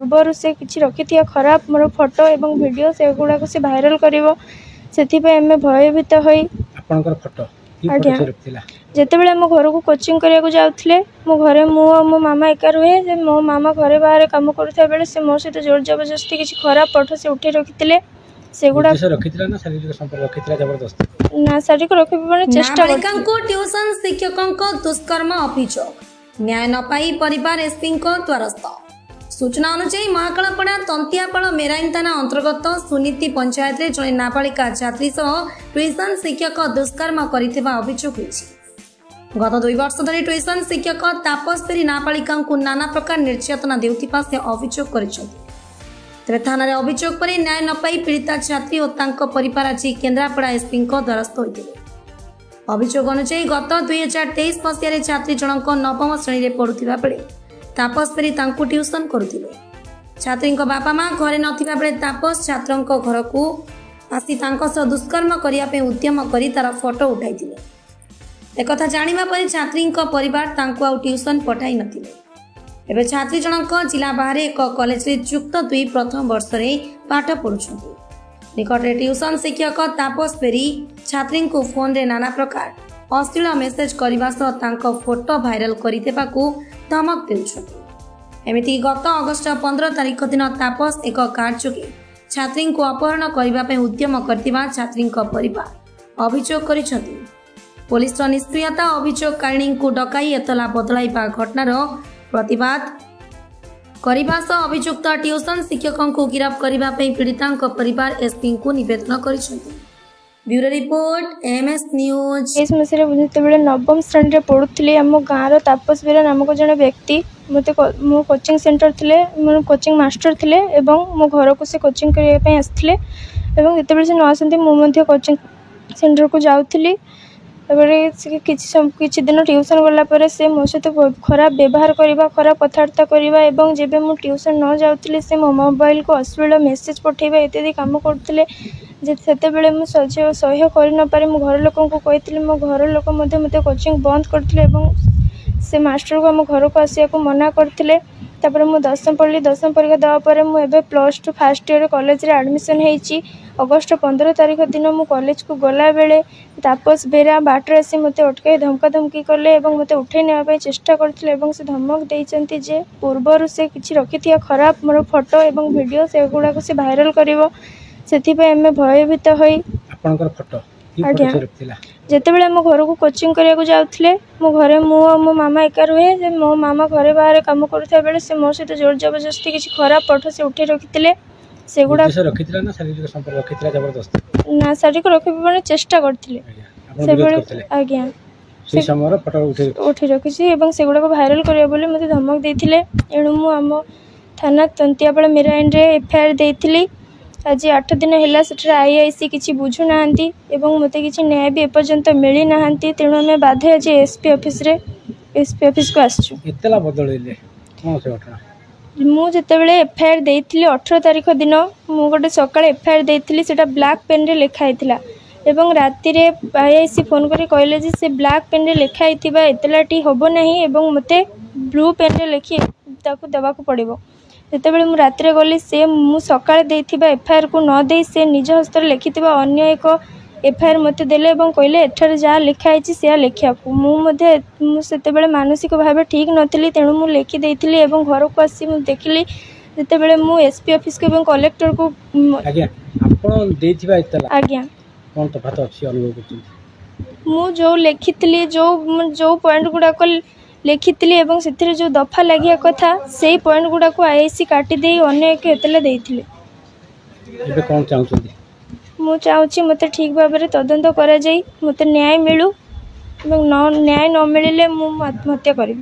पूर्व से किसी रखी खराब मोर फोटो एवं वीडियो से गुड़ाक से भाइराल कर से भयभीत हो आज्ञा जितेबाला आम घर को कोचिंग करने जाऊे मो घरे मो मामा एका रुहे मो मामा घरे बाहर कम करुवा बेले से मो सहित जोर जबरदस्ती किसी खराब फोटो से उठे रखी सेगुड़ा ना शारीरिक रखा चेष्टा ट्यूशन शिक्षकों दुष्कर्म अभियोग न्याय न पाई परिवार एसपी द्वारस्थ सूचना अनुसार महाकालपड़ा तंतियापाड़ मेराइन थाना अंतर्गत सुनीति पंचायत रे जड़े नाबालिका छात्री सह ट्यूशन शिक्षक दुष्कर्म करथिबा अभियोग होइछि। गत 2 वर्ष धरि ट्यूशन शिक्षक तापस पेरी नाबालिका नाना प्रकार निर्यातना देउथिबा से अभियोग करिसेंति। तेरे थाना रे अभियोग पर न्याय न पाई पीड़िता छात्री और तांको परिवार आज केन्द्रापड़ा एसपी द्वारस्थ होइथिले। अभियोग अनुसार गत 2023 मसीह छात्री जनक 9म श्रेणी रे पढ़ुथिबा बेले तापस पेरी तांको ट्यूशन करुथिले। छात्री बापा माँ घरे नथिबा बेले तापस छात्रों घर को आसी तांको सह दुष्कर्म करिया पे उद्यम करी तार फोटो उठाइथिले। एकथा जानिबा परे छात्री परिवार तांको आ ट्यूशन पठाई नथिले। एबे छात्री जनक जिला बाहर एक कॉलेज रे युक्त 2 प्रथम वर्ष रे पाठ पढुछन्ती। निकट रे ट्यूशन शिक्षक तापस पेरी छात्री को फोन रे नाना प्रकार अश्लील मेसेज करने सह तांको फोटो भाइराल करदेवाकू धमक देउछन्ती। एमिति गत अगस्ट 15 तारिख दिन तापस एक कार जोगे छात्री को अपहरण करने उद्यम करथिबा छात्री परिवार अभियोग करिसथि। पुलिस निष्क्रियता अभियोगकारिणी को डकाई एतला बदलाइबा घटनार प्रतिवाद करने सह अभियुक्त ट्यूशन शिक्षकों को गिरफ्त करने पीड़िता परिवार एसपी को निवेदन करिसथि। Bureau report MS news. इस मसीह जिते 9म श्रेणी में पढ़ुली आम गाँव तापस बेरा नामक जड़े व्यक्ति मत मो कोचिंग सेंटर थे मो कोचिंग मास्टर थे और मो घर को से कोचिंग करने आसते जिते से न आसती मुझे कोचिंग सेंटर को जाऊँगी किसी दिन ट्यूशन गलापर से मो सहित खराब व्यवहार करवा खराब कथबार्ता करवा और जब मु ट्यूशन न जाऊँगी से मो मोबाइल को अश्लील मेसेज पठेबा इत्यादि कम करते सेतेबेले मु सह्य कर न पारे मो घर लोकों को कही मो घर लोक मते कोचिंग बंद करथिले से मास्टर को आम घर को आसिया को मना करथिले। तापर मु 10वीं पढ़ी 10वीं परीक्षा देवा पर मुझे +2 फर्स्ट ईयर कॉलेज रे एडमिशन होईची। अगस्ट 15 तारिख दिन मु कॉलेज को गला बेले तापस बेरा बाटर आसी मते अटकाई धमका धमकी कले और मते उठे नेबा चेष्टा करथिले और से धमक देइचंती जे पूर्व से किछि रखिथिया खराब मोर फोटो और वीडियो से गुडा को से भाइराल करिवो से भयभीत हो आज्ञा जितेबाला आम घर को कोचिंग करने जाऊे मो घरे मो मामा एका रुहे मो मामा घरे बाहर कम करुवा बेले से मो सहित जोर जबरदस्ती किसी खराब फोटो से उठे रखी सेगुड़ा ना शारीरिक रखा चेष्टा करते आज्ञा उठी रखी सेगुड़ा भाइराल करने मत धमक देते एणु मु आम थाना तंतियापाड़ मेराइन रे एफआईआर देइथिली। आज 8 दिन है आईआईसी किसी बुझुना मत किसी न्याय भी एपर्यंत मिली ना तेणु आम बाध्य आज एसपी ऑफिस को आसचु। मु जितेबाला एफआईआर देइथिली 18 तारिख दिन मु गोटे सकाଳେ एफआईआर देइथिली सेटा ब्लैक पेन रे लिखाइथिला एवं राति रे आईआईसी फोन करी कहले जे से ब्लैक पेन रे लिखाइथिबा एतलाटी होबो नाही एवं मते ब्लू पेन रे लिखि ताकू देबा को पड़िबो। जितेबाला मु राति गली से मु सकाळे देइथिबा एफआईआर को न दे से निज हस्त लिखिथिबा अन्य एक एफआईआर मते देले एवं कहले एठार जहाँ लिखाई से लिखा मुझे मानसिक भाव ठीक नथिली तेणु मु लिखि देइथिली एवं घर को आसी मु देखिली जितेबाला मु एसपी ऑफिस को एवं कलेक्टर को आज्ञा मु जो लिखिथिली जो पॉइंट गुड़ाक लिखिथिली एवं से जो दफा लगिया कथा से पॉइंट गुड़ा को आईआईसी काटी दे अन्य एक एतला देइथिले। मु चाहूँगी मत ठीक भाव में तदंत करा जाई मत न्याय मिलू न्याय न मिले मु आत्महत्या करी।